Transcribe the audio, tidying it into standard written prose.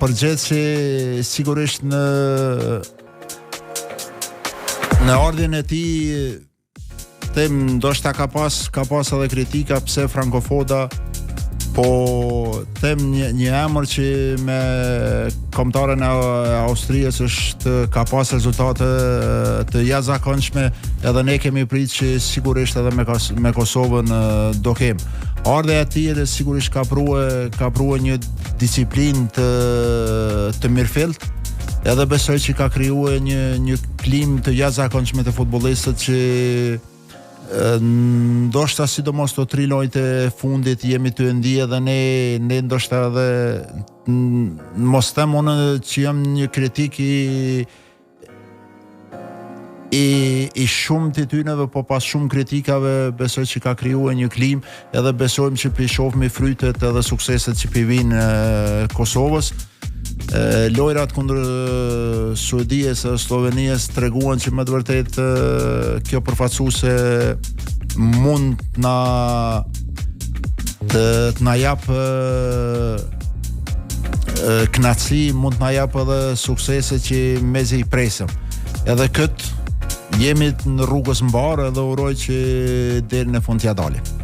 Përgjithësi sigurisht në ardhjen e tij them ndoshta ka pas edhe kritika pse frankofoda, po them një emër që me kombëtarën e Austrisë ka pas rezultate të jashtëzakonshme, edhe ne kemi pritur që sigurisht edhe me Kosovën do kem. Ardha e tij sigurisht ka prua një disiplinë të mirëfillt, edhe besoj që ka krijuar një klimë të jashtëzakonshme të futbollistët që ndoshta sidomos të 3 lojët e fundit jemi të ndije dhe ne ndoshta edhe mos them unë që jam një kritik i shumë të tyneve, po pas shumë kritikave besoj që ka krijuar një klimë, edhe besojmë që pi shohmi frytet edhe sukseset që pi vinë Kosovës. Lojrat kundër Suedisë e Slovenisë treguan që me të vërtet kjo përfaqësuese mund të na jap kënaqësi, mund të na jap edhe suksese që mezi i presëm. Edhe jemi në rrugës mbar, edhe uroj që deri në fund t'ja dalim.